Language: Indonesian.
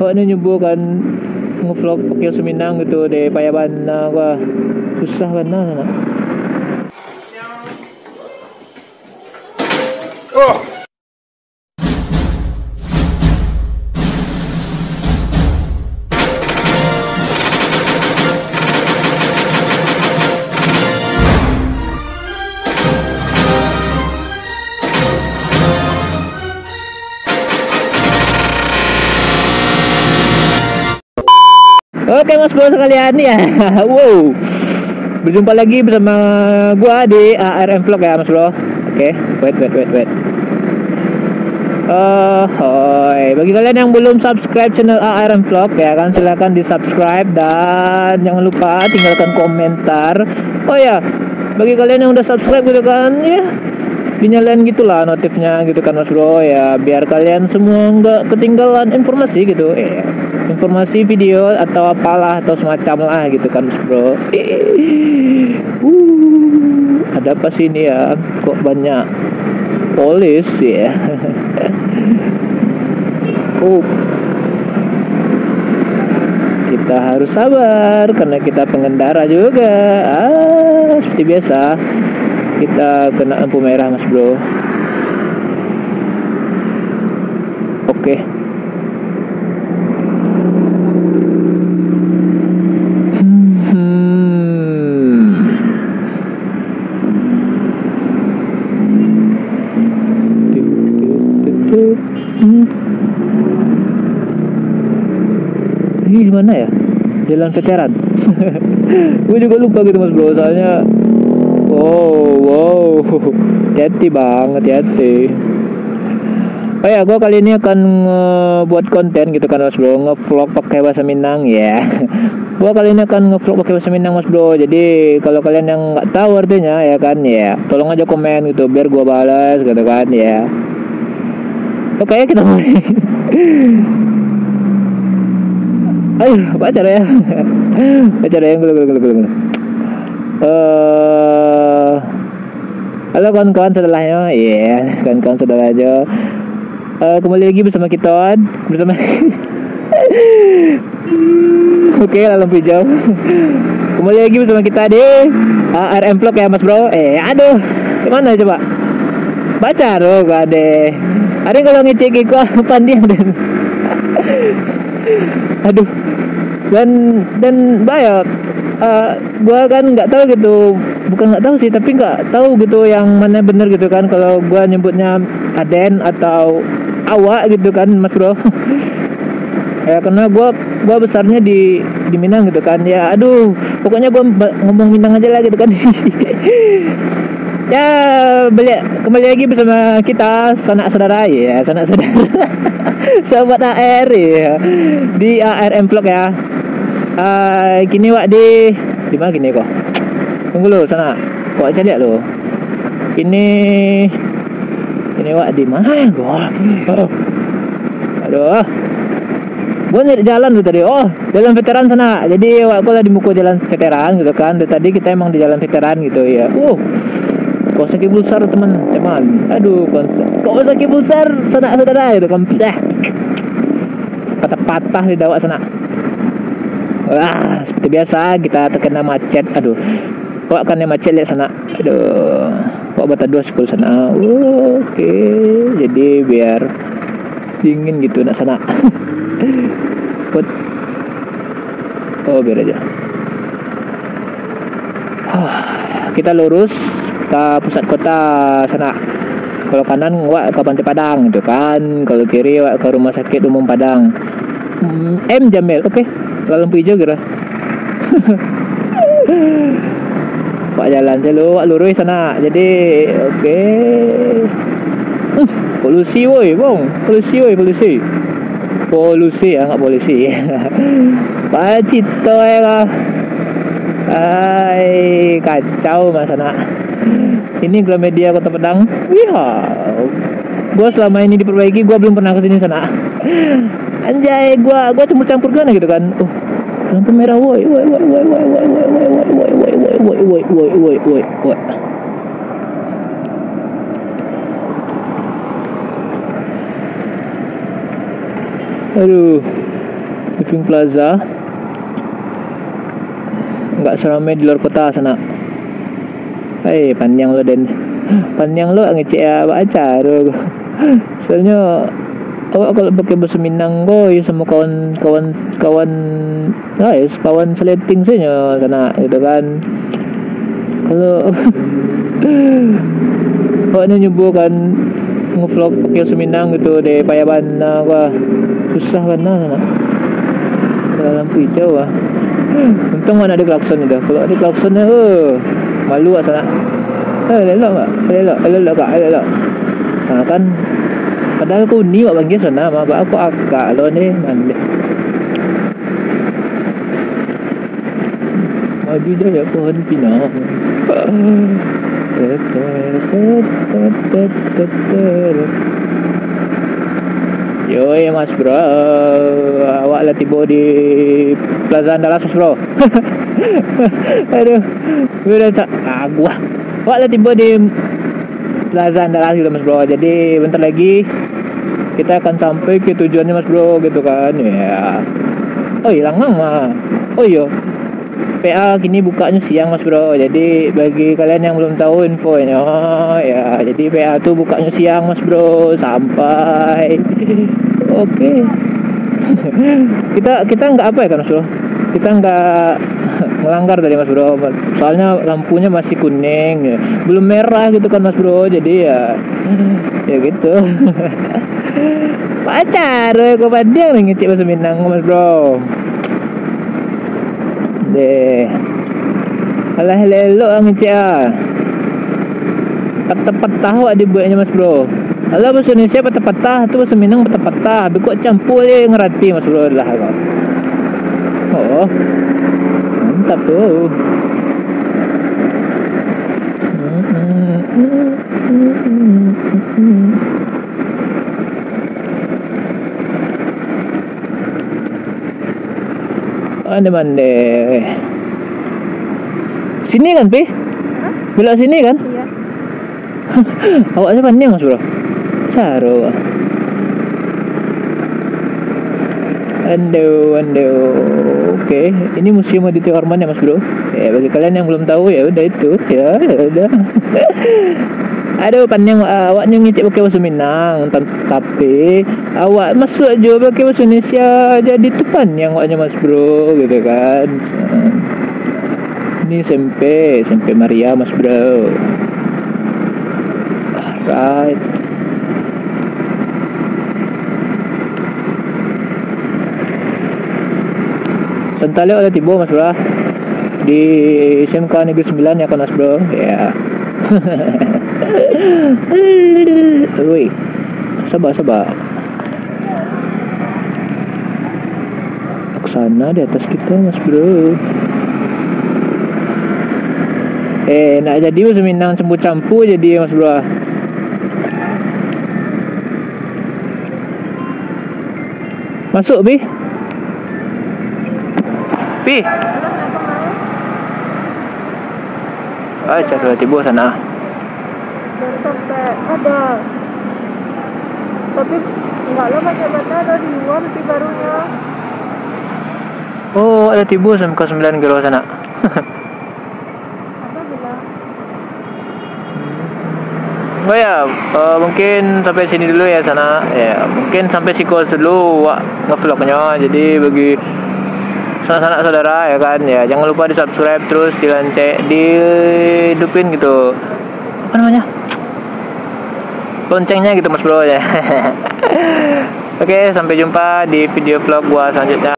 Kok ni nyoba kan ngevlog pakai Seminang gitu deh payah bana gua. Susah bana sana. Oke mas bro sekalian ya. Wow, berjumpa lagi bersama gua di ARM Vlog ya mas bro. Oke, wait. Hoi, bagi kalian yang belum subscribe channel ARM Vlog ya kan, silahkan di subscribe dan jangan lupa tinggalkan komentar. Oh ya, bagi kalian yang udah subscribe gitu kan ya, dinyalain gitulah notifnya gitu kan mas bro ya, biar kalian semua nggak ketinggalan informasi gitu informasi video atau apalah atau semacam lah gitu kan mas bro. Ada apa sih ini ya, kok banyak polis ya. Kita harus sabar karena kita pengendara juga. Seperti biasa kita kena lampu merah mas bro. Oke. Ini gimana ya? Jalan veteran. Gue juga lupa gitu mas bro, soalnya wow, hati banget hati. Oh ya, gue kali ini akan buat konten gitu kan mas bro, ngevlog pakai bahasa Minang ya. Gue kali ini akan ngevlog pakai bahasa Minang mas bro. Jadi kalau kalian yang nggak tahu artinya ya kan ya, tolong aja komen gitu biar gue balas gitu kan ya. Oke, kita mulai. Ayo pacar ya. Pacar yang gulu. Halo kawan-kawan saudaranya, kawan-kawan saudara aja. Kembali lagi bersama kita bersama. Oke, lampu hijau. Kembali lagi bersama kita di ARM Vlog ya mas bro. Aduh, gimana coba? Baca loh gak deh. Ada yang kalau ngecek iku apa dia dan. Aduh. Dan banyak. Gua kan nggak tahu gitu, bukan nggak tahu sih, tapi nggak tahu gitu yang mana bener gitu kan, kalau gua nyebutnya Aden atau Awak gitu kan mas bro. Ya karena gua besarnya di Minang gitu kan ya. Aduh, pokoknya gua ngomong Minang aja lah gitu kan. Ya, kembali lagi bersama kita sanak saudara ya, sanak saudara. Sobat AR ya, di ARM Vlog ya. Gini wak di mana gini kok? Tunggu lo sana. Kok aja lihat lo. Ini wak di mana gua? Aduh. Gua nyari jalan tuh tadi. Oh, jalan veteran sana. Jadi wak gua di muka jalan veteran gitu kan. Dan tadi kita emang di jalan veteran gitu ya. Kok sakit besar teman. Aduh, kok sakit besar saudara gitu kan. Patah-patah di dawak sana. Wah, seperti biasa kita terkena macet. Aduh, kok kan macet lihat sana. Aduh, kok bata 2 sekolah sana. Oke, jadi biar dingin gitu nak sana. Biar aja. Kita lurus ke pusat kota sana. Kalau kanan wak ke Pantai Padang gitu kan. Kalau kiri wak ke Rumah Sakit Umum Padang. M Jamil, oke. Lampu hijau kira. Pak jalan selalu lurus sana. Jadi oke. Polusi woi, bong. Polusi ya, enggak polisi. Pacito ya lah. Kacau mas anak. Ini Gramedia Kota Padang. Gua selama ini diperbaiki, gua belum pernah kesini sana. Anjay, gua campur gana gitu kan. Lampu merah woi. Aduh. Living Plaza. Nggak seramai di luar kota sana. Panjang lo Den. Panjang lo ngecek ya acara. Soalnya awak kalau pakai bahasa Minang boy sama kawan guys, kawan seleting saja sana gitu kan. Kalau awaknya nyebut kan nge-vlog pakai bahasa Minang gitu deh payaban gua susah kan sana. Lampu hijau untung mana ada klakson dah. Kalau ada klaksonnya malu lah sana. Elok kak. Kan padahal aku ni wak bagi sana mak aku agak lo ni mandi. Maju je ya pohon pinang. Yoi mas bro, awak lah tiba di Plaza Andalas mas bro. Aduh, udah tak gua. Awak lah tiba di Plaza Andalas gitu mas bro. Jadi bentar lagi kita akan sampai ke tujuannya mas bro gitu kan ya. Oh hilang mah. Oh iya, PA kini bukanya siang mas bro. Jadi bagi kalian yang belum tahu infonya ya, jadi PA tuh bukanya siang mas bro sampai oke. kita nggak apa ya kan mas bro, kita nggak melanggar tadi mas bro, soalnya lampunya masih kuning ya, belum merah gitu kan mas bro. Jadi ya gitu. Pacar kok padang ngecek bahasa Minang mas bro deh. Alah lelok ngecek patah-patah awak dibuatnya mas bro. Alah bahasa Indonesia patah-patah tu, bahasa Minang patah-patah, tapi kok campur je ngerti mas bro lah kau. Oh mantap tuh. Mande. Sini kan Pi? Belok sini kan? Iya. Awaknya panjang mas bro. Saru. Ando. Oke, ini museum Aditya Warman ya mas bro. Ya bagi kalian yang belum tahu ya udah itu ya udah. Aduh panjang awaknya ngicip pakai bahasa Minang, tapi awak masuk aja pakai bahasa Indonesia jadi tuh panjang awaknya mas bro gitu kan. Ini SMP Maria mas bro. Right. Sentale oleh tiba mas bro di SMK Negeri 9 ya kan mas bro ya. Woi, sabar. Sana di atas kita mas bro. Nak jadi bahasa Minang campur jadi mas bro. Masuk Bi. Cara tiba sana. Dan sampai ada. Tapi enggak lama jabatan ada di luar nanti barunya. Oh, ada tiba sampai ke 9 kilo sana. Apa bilang? Oh ya, mungkin sampai sini dulu ya sana. Ya, mungkin sampai Sikos dulu nge-vlognya. Jadi bagi sanak-sanak saudara ya kan ya, jangan lupa di subscribe terus dihidupin gitu apa namanya loncengnya gitu mas bro ya. Oke, sampai jumpa di video vlog gua selanjutnya.